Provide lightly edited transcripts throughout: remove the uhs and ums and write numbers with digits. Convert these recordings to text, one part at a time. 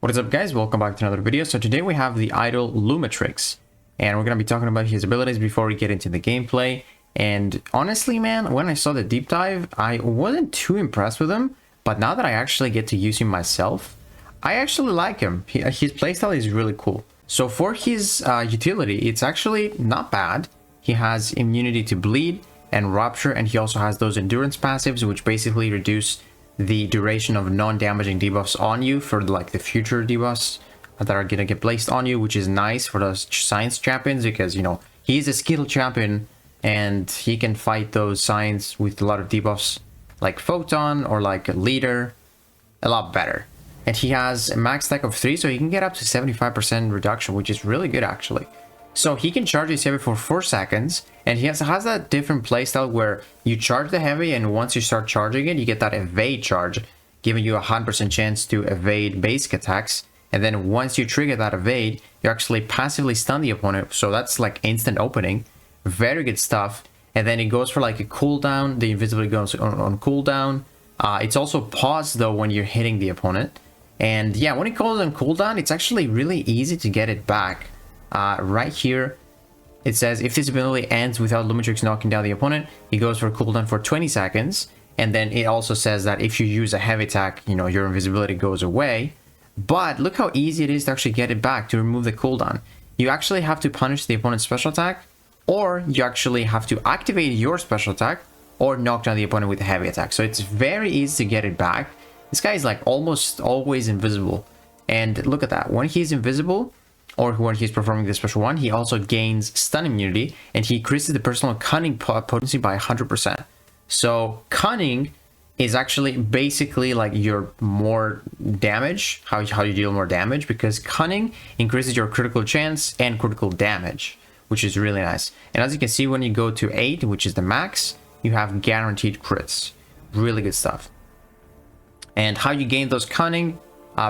What is up, guys? Welcome back to another video. So today we have the idol Lumatrix, and we're going to be talking about his abilities before we get into the gameplay. And honestly, man, when I saw the deep dive, I wasn't too impressed with him, but now that I actually get to use him myself, I actually like him. His playstyle is really cool. So for his utility, it's actually not bad. He has immunity to bleed and rupture, and he also has those endurance passives, which basically reduce the duration of non-damaging debuffs on you for like the future debuffs that are gonna get placed on you, which is nice for those science champions because, you know, he's a skill champion and he can fight those science with a lot of debuffs like Photon or like a leader a lot better. And he has a max stack of 3, so he can get up to 75% reduction, which is really good actually. So he can charge his heavy for 4 seconds, and he has that different playstyle where you charge the heavy, and once you start charging it, you get that evade charge, giving you a 100% chance to evade basic attacks. And then once you trigger that evade, you actually passively stun the opponent, so that's like instant opening. Very good stuff. And then it goes for like a cooldown. The invisibility goes on cooldown. It's also paused though when you're hitting the opponent. And yeah, when it goes on cooldown, it's actually really easy to get it back. Right here it says if this ability ends without Lumatrix knocking down the opponent, he goes for cooldown for 20 seconds. And then it also says that if you use a heavy attack, you know, your invisibility goes away. But look how easy it is to actually get it back, to remove the cooldown. You actually have to punish the opponent's special attack, or you actually have to activate your special attack or knock down the opponent with a heavy attack. So it's very easy to get it back. This guy is like almost always invisible, and look at that. When he's invisible or when he's performing the special one, he also gains stun immunity, and he increases the personal cunning potency by 100%. So cunning is actually basically like your more damage, how you deal more damage, because cunning increases your critical chance and critical damage, which is really nice. And as you can see, when you go to 8, which is the max, you have guaranteed crits. Really good stuff. And how you gain those cunning,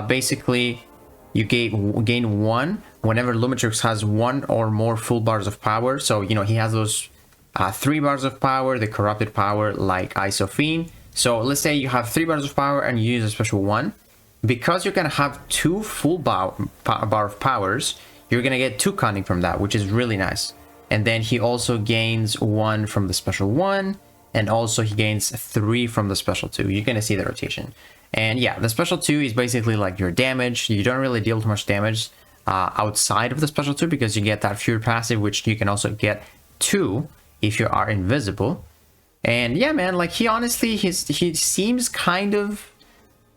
basically you gain 1 whenever Lumatrix has 1 or more full bars of power. So, you know, he has those 3 bars of power, the corrupted power like Isofine. So let's say you have 3 bars of power and you use a special one. Because you're gonna have 2 full bar of powers, you're gonna get 2 cunning from that, which is really nice. And then he also gains 1 from the special one, and also he gains 3 from the special 2. You're gonna see the rotation. And yeah, the special 2 is basically like your damage. You don't really deal too much damage outside of the special 2 because you get that Fury passive, which you can also get 2 if you are invisible. And yeah, man, like he honestly, he seems kind of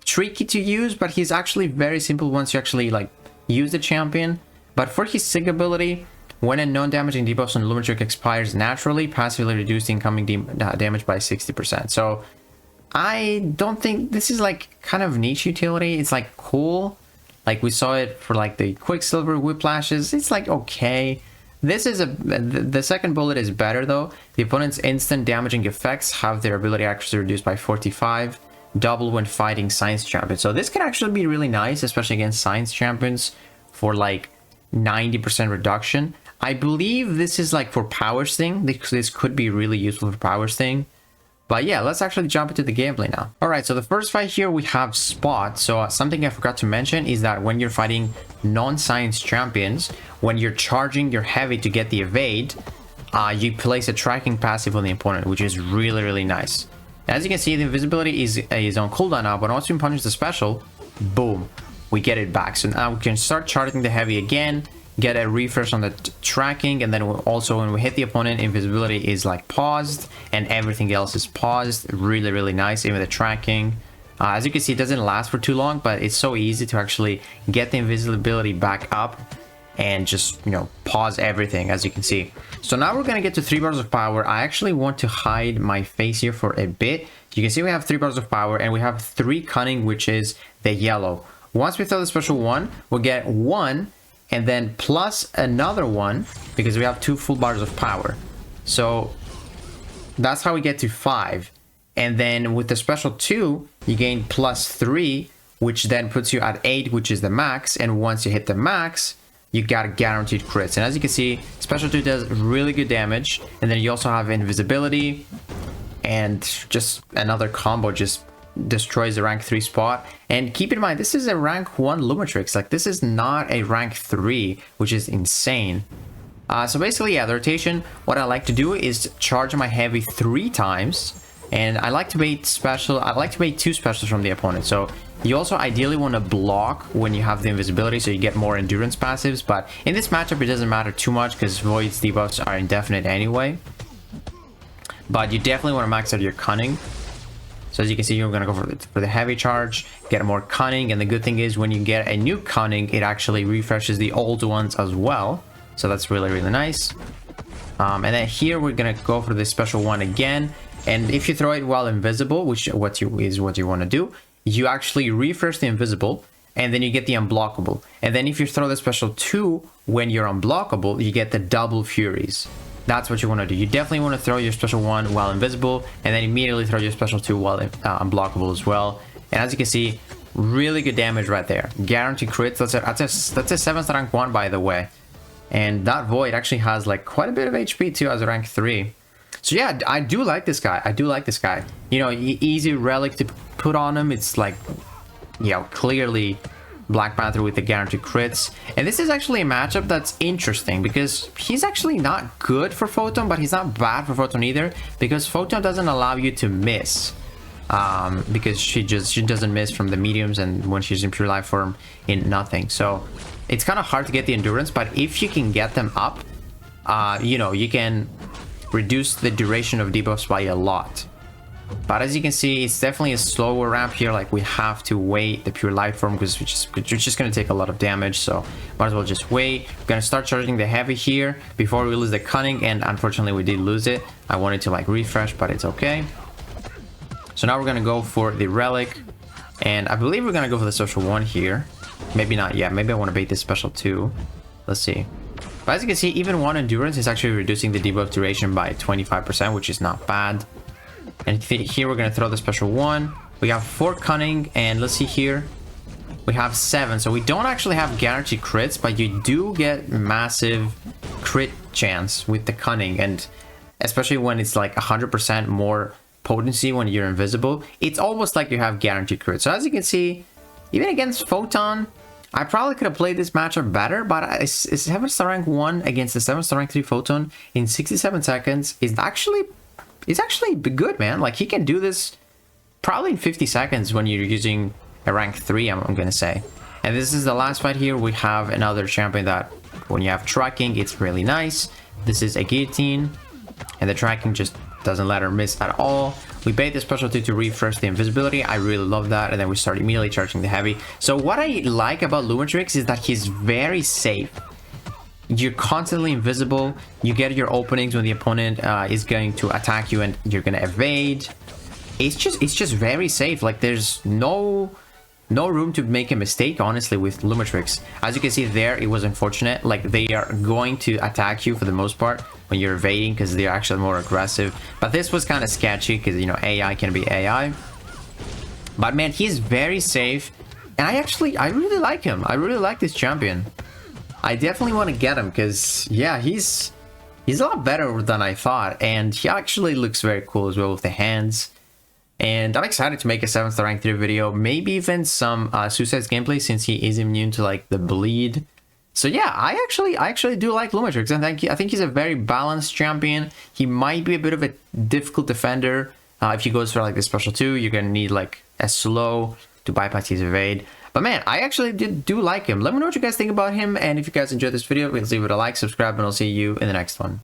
tricky to use, but he's actually very simple once you actually like use the champion. But for his sig ability, when a non-damaging debuff on Lumatrix expires naturally, passively reduce the incoming damage by 60%. So I don't think this is like kind of niche utility. It's like cool. Like we saw it for like the Quicksilver Whiplashes. It's like okay. This is the second bullet is better though. The opponent's instant damaging effects have their ability accuracy reduced by 45, double when fighting science champions. So this can actually be really nice, especially against science champions for like 90% reduction. I believe this is like for power sting. This could be really useful for power sting. But yeah, let's actually jump into the gameplay now. All right, so the first fight here we have Spot. So something I forgot to mention is that when you're fighting non-science champions, when you're charging your heavy to get the evade, you place a tracking passive on the opponent, which is really, really nice. As you can see, the invisibility is on cooldown now, but once we punish the special, boom, we get it back. So now we can start charging the heavy again, get a refresh on the tracking, and then also when we hit the opponent, invisibility is like paused and everything else is paused. Really, really nice. Even the tracking, as you can see, it doesn't last for too long, but it's so easy to actually get the invisibility back up and just, you know, pause everything, as you can see. So now we're gonna get to 3 bars of power. I actually want to hide my face here for a bit. You can see we have 3 bars of power and we have 3 cunning, which is the yellow. Once we throw the special one, we'll get 1 and then plus another 1 because we have 2 full bars of power. So that's how we get to 5. And then with the special 2, you gain plus 3, which then puts you at 8, which is the max. And once you hit the max, you got guaranteed crits. And as you can see, special 2 does really good damage. And then you also have invisibility and just another combo just destroys the rank 3 spot. And keep in mind, this is a rank 1 Lumatrix. Like, this is not a rank 3, which is insane. So basically, yeah, the rotation, what I like to do is charge my heavy 3 times. And I like to bait special. I like to bait 2 specials from the opponent. So you also ideally want to block when you have the invisibility, so you get more endurance passives. But in this matchup, it doesn't matter too much because Void's debuffs are indefinite anyway. But you definitely want to max out your cunning. So as you can see, you're going to go for the heavy charge, get more cunning. And the good thing is when you get a new cunning, it actually refreshes the old ones as well. So that's really, really nice. And then here we're going to go for this special one again. And if you throw it while invisible, which is what you want to do, you actually refresh the invisible and then you get the unblockable. And then if you throw the special 2 when you're unblockable, you get the double furies. That's what you want to do. You definitely want to throw your special 1 while invisible and then immediately throw your special 2 while unblockable as well. And as you can see, really good damage right there. Guaranteed crits. That's a 7th rank 1, by the way. And that Void actually has like quite a bit of HP too as a rank 3. So yeah, I do like this guy. I do like this guy. You know, easy relic to put on him. It's like, you know, clearly Black Panther with the guaranteed crits. And this is actually a matchup that's interesting because he's actually not good for Photon, but he's not bad for Photon either, because Photon doesn't allow you to miss. Because she doesn't miss from the mediums, and when she's in pure life form, in nothing. So it's kind of hard to get the endurance, but if you can get them up, you know, you can reduce the duration of debuffs by a lot. But as you can see, it's definitely a slower ramp here. Like, we have to wait the pure life form because it's just going to take a lot of damage. So might as well just wait. We're going to start charging the heavy here before we lose the cunning, and unfortunately we did lose it. I wanted to like refresh, but it's okay. So now we're going to go for the relic, and I believe we're going to go for the social 1 here. Maybe not yet. Maybe I want to bait this special 2. Let's see. But as you can see, even 1 endurance is actually reducing the debuff duration by 25%, which is not bad. And here we're going to throw the special 1. We have 4 cunning, and let's see here. We have 7. So we don't actually have guaranteed crits, but you do get massive crit chance with the cunning. And especially when it's like 100% more potency when you're invisible, it's almost like you have guaranteed crits. So as you can see, even against Photon, I probably could have played this matchup better, but a 7-star rank 1 against a 7-star rank 3 Photon in 67 seconds is actually good, man. Like, he can do this probably in 50 seconds when you're using a rank 3, I'm gonna say. And this is the last fight here. We have another champion that when you have tracking, it's really nice. This is a Guillotine, and the tracking just doesn't let her miss at all. We bait the special 2 to refresh the invisibility. I really love that. And then we start immediately charging the heavy. So what I like about Lumatrix is that he's very safe. You're constantly invisible. You get your openings when the opponent is going to attack you, and you're gonna evade. It's just very safe. Like, there's no room to make a mistake, honestly, with Lumatrix. As you can see there, it was unfortunate. Like, they are going to attack you for the most part when you're evading because they're actually more aggressive. But this was kind of sketchy because, you know, AI can be AI. But man, he's very safe, and I really like him. I really like this champion. I definitely want to get him because, yeah, he's a lot better than I thought, and he actually looks very cool as well with the hands. And I'm excited to make a 7-star rank 3 video, maybe even some Suicide's gameplay, since he is immune to like the bleed. So yeah, I actually do like Lumatrix, and I think he's a very balanced champion. He might be a bit of a difficult defender. If he goes for like the special 2, you're gonna need like a slow to bypass his evade. But man, I actually do like him. Let me know what you guys think about him, and if you guys enjoyed this video, please leave it a like, subscribe, and I'll see you in the next one.